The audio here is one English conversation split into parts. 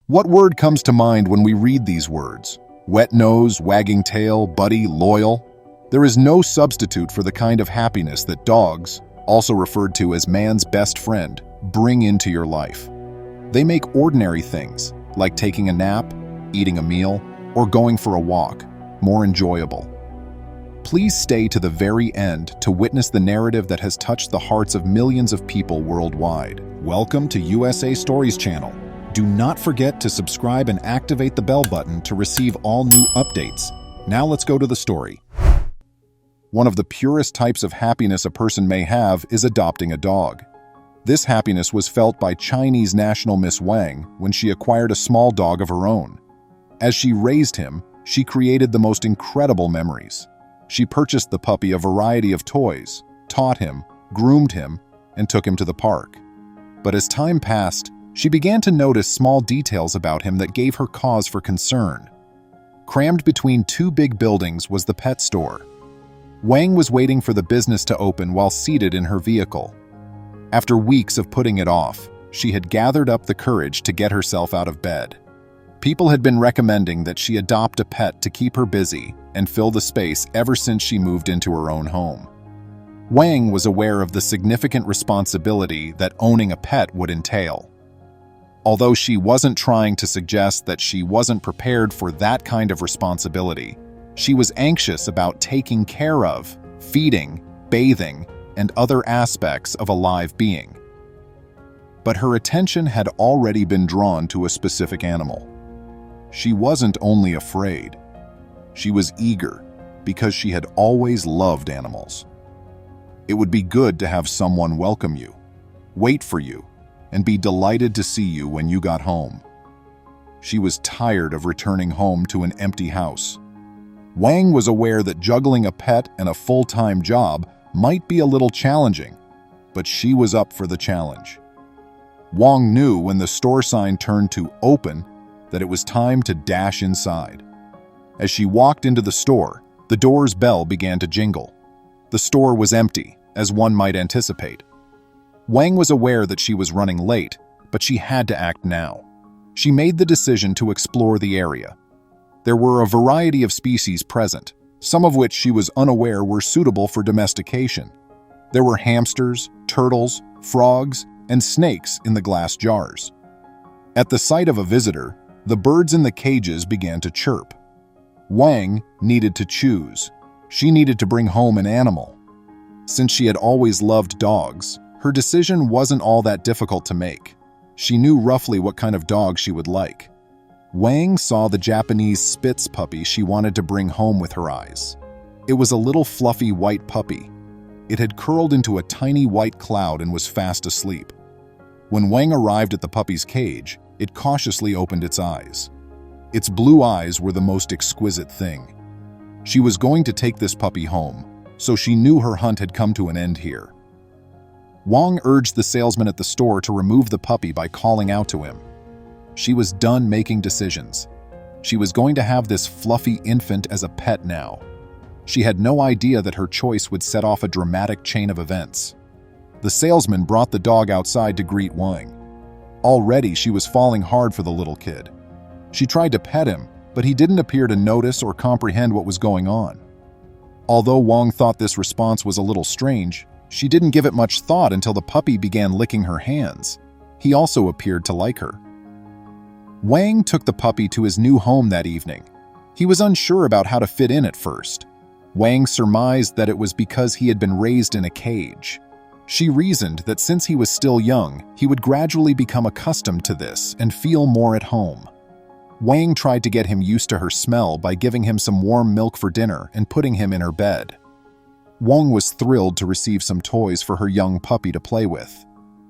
What word comes to mind when we read these words? Wet nose, wagging tail, buddy, loyal? There is no substitute for the kind of happiness that dogs, also referred to as man's best friend, bring into your life. They make ordinary things, like taking a nap, eating a meal, or going for a walk, more enjoyable. Please stay to the very end to witness the narrative that has touched the hearts of millions of people worldwide. Welcome to USA Stories channel. Do not forget to subscribe and activate the bell button to receive all new updates. Now let's go to the story. One of the purest types of happiness a person may have is adopting a dog. This happiness was felt by Chinese national Miss Wang when she acquired a small dog of her own. As she raised him, she created the most incredible memories. She purchased the puppy a variety of toys, taught him, groomed him, and took him to the park. But as time passed, she began to notice small details about him that gave her cause for concern. Crammed between two big buildings was the pet store. Wang was waiting for the business to open while seated in her vehicle. After weeks of putting it off, she had gathered up the courage to get herself out of bed. People had been recommending that she adopt a pet to keep her busy and fill the space ever since she moved into her own home. Wang was aware of the significant responsibility that owning a pet would entail. Although she wasn't trying to suggest that she wasn't prepared for that kind of responsibility, she was anxious about taking care of, feeding, bathing, and other aspects of a live being. But her attention had already been drawn to a specific animal. She wasn't only afraid. She was eager because she had always loved animals. It would be good to have someone welcome you, wait for you, and be delighted to see you when you got home. She was tired of returning home to an empty house. Wang was aware that juggling a pet and a full-time job might be a little challenging, but she was up for the challenge. Wang knew when the store sign turned to open that it was time to dash inside. As she walked into the store, the door's bell began to jingle. The store was empty, as one might anticipate. Wang was aware that she was running late, but she had to act now. She made the decision to explore the area. There were a variety of species present, some of which she was unaware were suitable for domestication. There were hamsters, turtles, frogs, and snakes in the glass jars. At the sight of a visitor, the birds in the cages began to chirp. Wang needed to choose. She needed to bring home an animal. Since she had always loved dogs, her decision wasn't all that difficult to make. She knew roughly what kind of dog she would like. Wang saw the Japanese Spitz puppy she wanted to bring home with her eyes. It was a little fluffy white puppy. It had curled into a tiny white cloud and was fast asleep. When Wang arrived at the puppy's cage, it cautiously opened its eyes. Its blue eyes were the most exquisite thing. She was going to take this puppy home, so she knew her hunt had come to an end here. Wang urged the salesman at the store to remove the puppy by calling out to him. She was done making decisions. She was going to have this fluffy infant as a pet now. She had no idea that her choice would set off a dramatic chain of events. The salesman brought the dog outside to greet Wang. Already she was falling hard for the little kid. She tried to pet him, but he didn't appear to notice or comprehend what was going on. Although Wang thought this response was a little strange, she didn't give it much thought until the puppy began licking her hands. He also appeared to like her. Wang took the puppy to his new home that evening. He was unsure about how to fit in at first. Wang surmised that it was because he had been raised in a cage. She reasoned that since he was still young, he would gradually become accustomed to this and feel more at home. Wang tried to get him used to her smell by giving him some warm milk for dinner and putting him in her bed. Wang was thrilled to receive some toys for her young puppy to play with.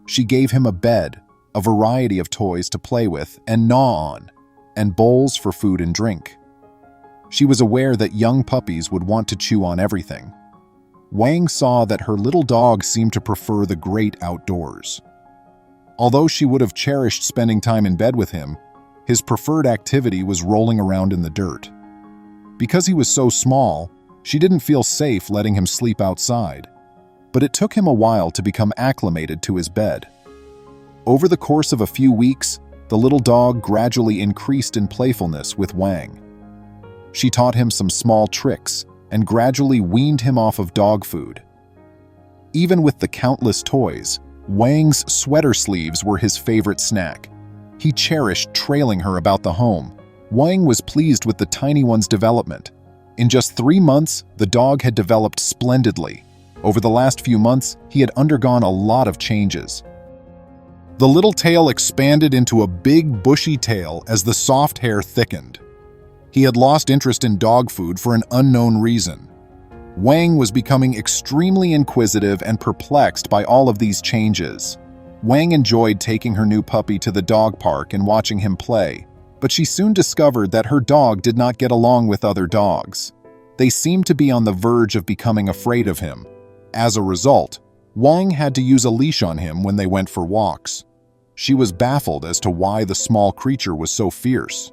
She gave him a bed, a variety of toys to play with and gnaw on, and bowls for food and drink. She was aware that young puppies would want to chew on everything. Wang saw that her little dog seemed to prefer the great outdoors. Although she would have cherished spending time in bed with him, his preferred activity was rolling around in the dirt. Because he was so small, she didn't feel safe letting him sleep outside, but it took him a while to become acclimated to his bed. Over the course of a few weeks, the little dog gradually increased in playfulness with Wang. She taught him some small tricks and gradually weaned him off of dog food. Even with the countless toys, Wang's sweater sleeves were his favorite snack. He cherished trailing her about the home. Wang was pleased with the tiny one's development. In just 3 months, the dog had developed splendidly. Over the last few months, he had undergone a lot of changes. The little tail expanded into a big, bushy tail as the soft hair thickened. He had lost interest in dog food for an unknown reason. Wang was becoming extremely inquisitive and perplexed by all of these changes. Wang enjoyed taking her new puppy to the dog park and watching him play, but she soon discovered that her dog did not get along with other dogs. They seemed to be on the verge of becoming afraid of him. As a result, Wang had to use a leash on him when they went for walks. She was baffled as to why the small creature was so fierce.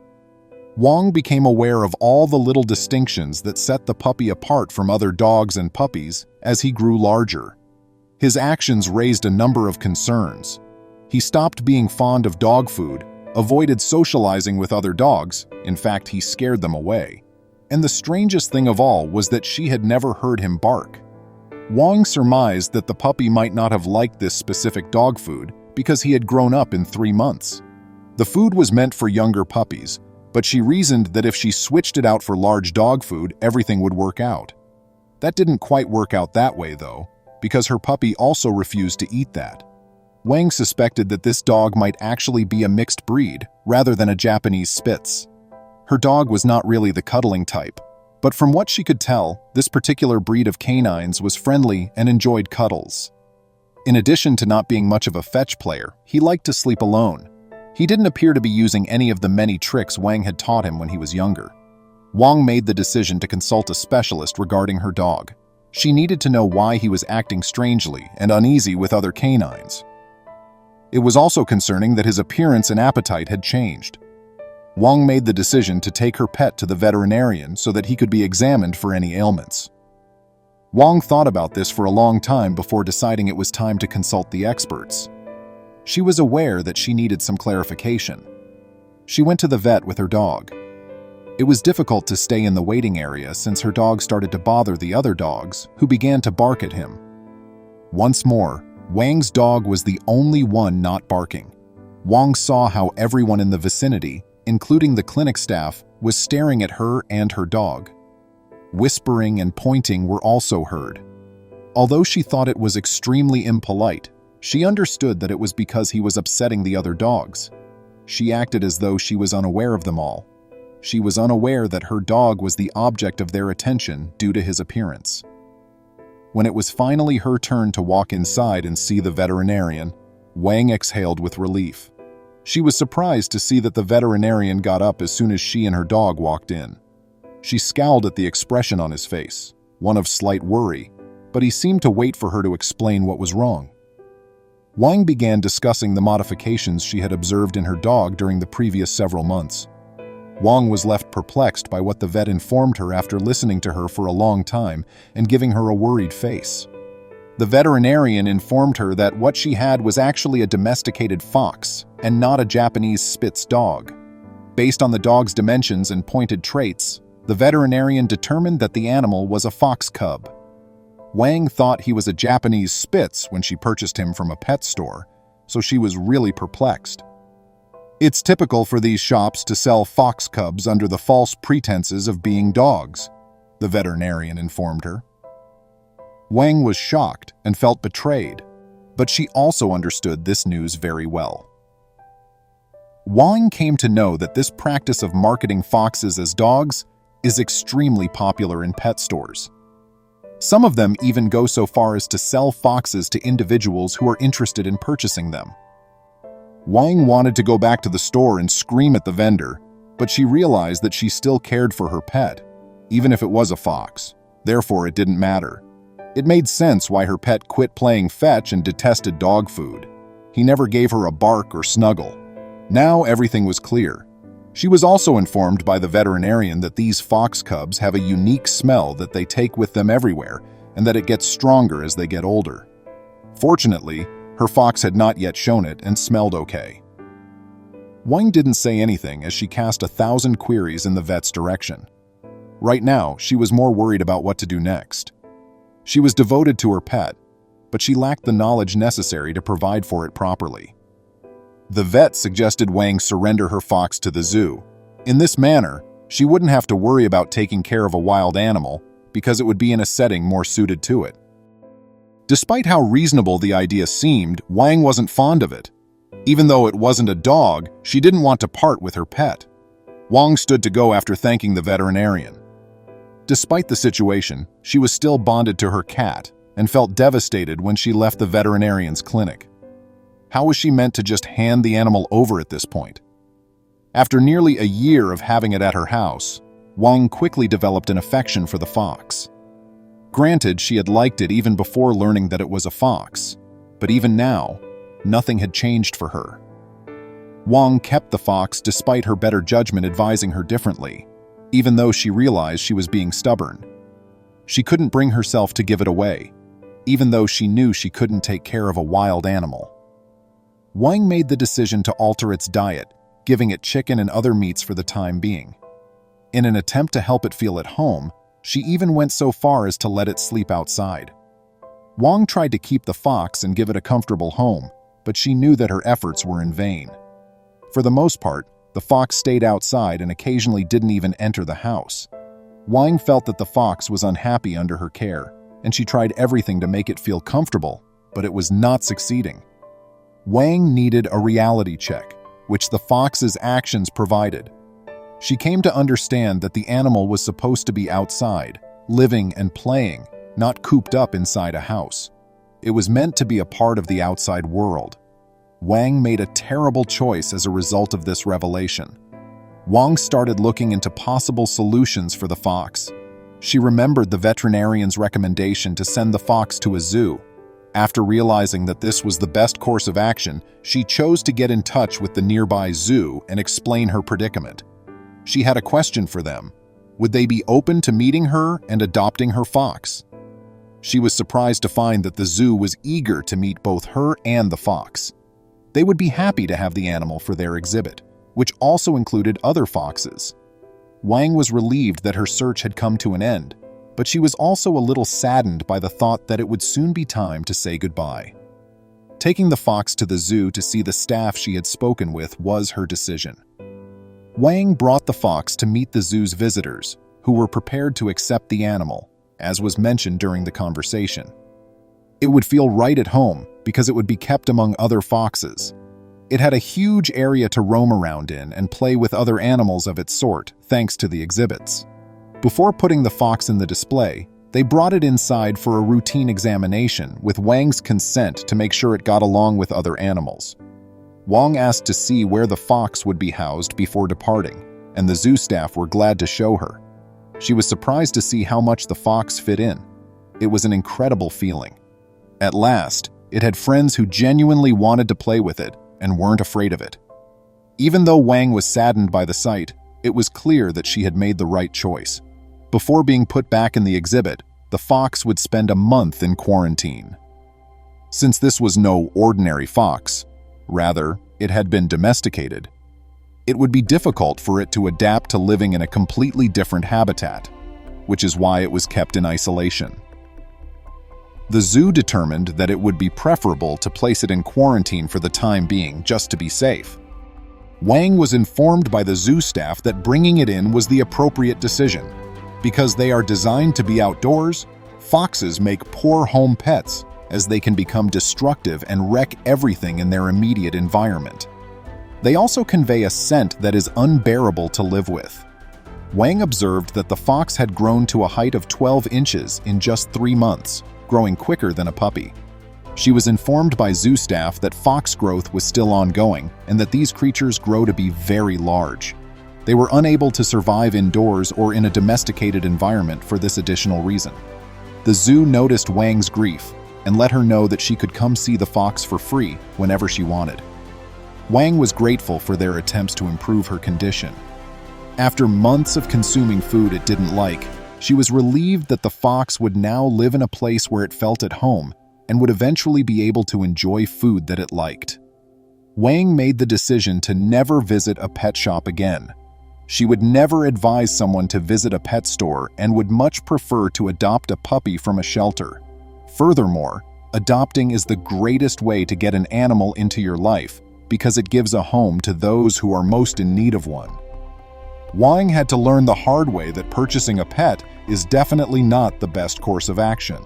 Wang became aware of all the little distinctions that set the puppy apart from other dogs and puppies as he grew larger. His actions raised a number of concerns. He stopped being fond of dog food, avoided socializing with other dogs, in fact, he scared them away. And the strangest thing of all was that she had never heard him bark. Wang surmised that the puppy might not have liked this specific dog food because he had grown up in 3 months. The food was meant for younger puppies, but she reasoned that if she switched it out for large dog food, everything would work out. That didn't quite work out that way, though, because her puppy also refused to eat that. Wang suspected that this dog might actually be a mixed breed rather than a Japanese Spitz. Her dog was not really the cuddling type, but from what she could tell, this particular breed of canines was friendly and enjoyed cuddles. In addition to not being much of a fetch player, he liked to sleep alone. He didn't appear to be using any of the many tricks Wang had taught him when he was younger. Wang made the decision to consult a specialist regarding her dog. She needed to know why he was acting strangely and uneasy with other canines. It was also concerning that his appearance and appetite had changed. Wang made the decision to take her pet to the veterinarian so that he could be examined for any ailments. Wang thought about this for a long time before deciding it was time to consult the experts. She was aware that she needed some clarification. She went to the vet with her dog. It was difficult to stay in the waiting area since her dog started to bother the other dogs, who began to bark at him. Once more, Wang's dog was the only one not barking. Wang saw how everyone in the vicinity, including the clinic staff, was staring at her and her dog. Whispering and pointing were also heard. Although she thought it was extremely impolite, she understood that it was because he was upsetting the other dogs. She acted as though she was unaware of them all. She was unaware that her dog was the object of their attention due to his appearance. When it was finally her turn to walk inside and see the veterinarian, Wang exhaled with relief. She was surprised to see that the veterinarian got up as soon as she and her dog walked in. She scowled at the expression on his face, one of slight worry, but he seemed to wait for her to explain what was wrong. Wang began discussing the modifications she had observed in her dog during the previous several months. Wang was left perplexed by what the vet informed her after listening to her for a long time and giving her a worried face. The veterinarian informed her that what she had was actually a domesticated fox and not a Japanese Spitz dog. Based on the dog's dimensions and pointed traits, the veterinarian determined that the animal was a fox cub. Wang thought he was a Japanese Spitz when she purchased him from a pet store, so she was really perplexed. It's typical for these shops to sell fox cubs under the false pretenses of being dogs, the veterinarian informed her. Wang was shocked and felt betrayed, but she also understood this news very well. Wang came to know that this practice of marketing foxes as dogs is extremely popular in pet stores. Some of them even go so far as to sell foxes to individuals who are interested in purchasing them. Wang wanted to go back to the store and scream at the vendor, but she realized that she still cared for her pet, even if it was a fox. Therefore, it didn't matter. It made sense why her pet quit playing fetch and detested dog food. He never gave her a bark or snuggle. Now everything was clear. She was also informed by the veterinarian that these fox cubs have a unique smell that they take with them everywhere, and that it gets stronger as they get older. Fortunately, her fox had not yet shown it and smelled okay. Wang didn't say anything as she cast 1,000 queries in the vet's direction. Right now, she was more worried about what to do next. She was devoted to her pet, but she lacked the knowledge necessary to provide for it properly. The vet suggested Wang surrender her fox to the zoo. In this manner, she wouldn't have to worry about taking care of a wild animal because it would be in a setting more suited to it. Despite how reasonable the idea seemed, Wang wasn't fond of it. Even though it wasn't a dog, she didn't want to part with her pet. Wang stood to go after thanking the veterinarian. Despite the situation, she was still bonded to her cat and felt devastated when she left the veterinarian's clinic. How was she meant to just hand the animal over at this point? After nearly a year of having it at her house, Wang quickly developed an affection for the fox. Granted, she had liked it even before learning that it was a fox, but even now, nothing had changed for her. Wang kept the fox despite her better judgment advising her differently, even though she realized she was being stubborn. She couldn't bring herself to give it away, even though she knew she couldn't take care of a wild animal. Wang made the decision to alter its diet, giving it chicken and other meats for the time being. In an attempt to help it feel at home, she even went so far as to let it sleep outside. Wang tried to keep the fox and give it a comfortable home, but she knew that her efforts were in vain. For the most part, the fox stayed outside and occasionally didn't even enter the house. Wang felt that the fox was unhappy under her care, and she tried everything to make it feel comfortable, but it was not succeeding. Wang needed a reality check, which the fox's actions provided. She came to understand that the animal was supposed to be outside, living and playing, not cooped up inside a house. It was meant to be a part of the outside world. Wang made a terrible choice as a result of this revelation. Wang started looking into possible solutions for the fox. She remembered the veterinarian's recommendation to send the fox to a zoo. After realizing that this was the best course of action, she chose to get in touch with the nearby zoo and explain her predicament. She had a question for them. Would they be open to meeting her and adopting her fox? She was surprised to find that the zoo was eager to meet both her and the fox. They would be happy to have the animal for their exhibit, which also included other foxes. Wang was relieved that her search had come to an end, but she was also a little saddened by the thought that it would soon be time to say goodbye. Taking the fox to the zoo to see the staff she had spoken with was her decision. Wang brought the fox to meet the zoo's visitors, who were prepared to accept the animal, as was mentioned during the conversation. It would feel right at home because it would be kept among other foxes. It had a huge area to roam around in and play with other animals of its sort, thanks to the exhibits. Before putting the fox in the display, they brought it inside for a routine examination with Wang's consent to make sure it got along with other animals. Wang asked to see where the fox would be housed before departing, and the zoo staff were glad to show her. She was surprised to see how much the fox fit in. It was an incredible feeling. At last, it had friends who genuinely wanted to play with it and weren't afraid of it. Even though Wang was saddened by the sight, it was clear that she had made the right choice. Before being put back in the exhibit, the fox would spend a month in quarantine. Since this was no ordinary fox, rather, it had been domesticated, it would be difficult for it to adapt to living in a completely different habitat, which is why it was kept in isolation. The zoo determined that it would be preferable to place it in quarantine for the time being just to be safe. Wang was informed by the zoo staff that bringing it in was the appropriate decision. Because they are designed to be outdoors, foxes make poor home pets, as they can become destructive and wreck everything in their immediate environment. They also convey a scent that is unbearable to live with. Wang observed that the fox had grown to a height of 12 inches in just 3 months, growing quicker than a puppy. She was informed by zoo staff that fox growth was still ongoing and that these creatures grow to be very large. They were unable to survive indoors or in a domesticated environment for this additional reason. The zoo noticed Wang's grief and let her know that she could come see the fox for free whenever she wanted. Wang was grateful for their attempts to improve her condition. After months of consuming food it didn't like, she was relieved that the fox would now live in a place where it felt at home and would eventually be able to enjoy food that it liked. Wang made the decision to never visit a pet shop again. She would never advise someone to visit a pet store and would much prefer to adopt a puppy from a shelter. Furthermore, adopting is the greatest way to get an animal into your life because it gives a home to those who are most in need of one. Wang had to learn the hard way that purchasing a pet is definitely not the best course of action.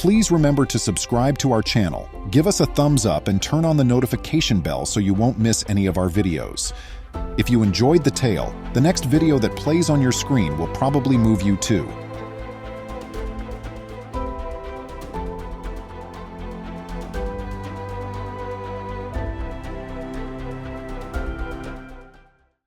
Please remember to subscribe to our channel, give us a thumbs up, and turn on the notification bell so you won't miss any of our videos. If you enjoyed the tale, the next video that plays on your screen will probably move you too.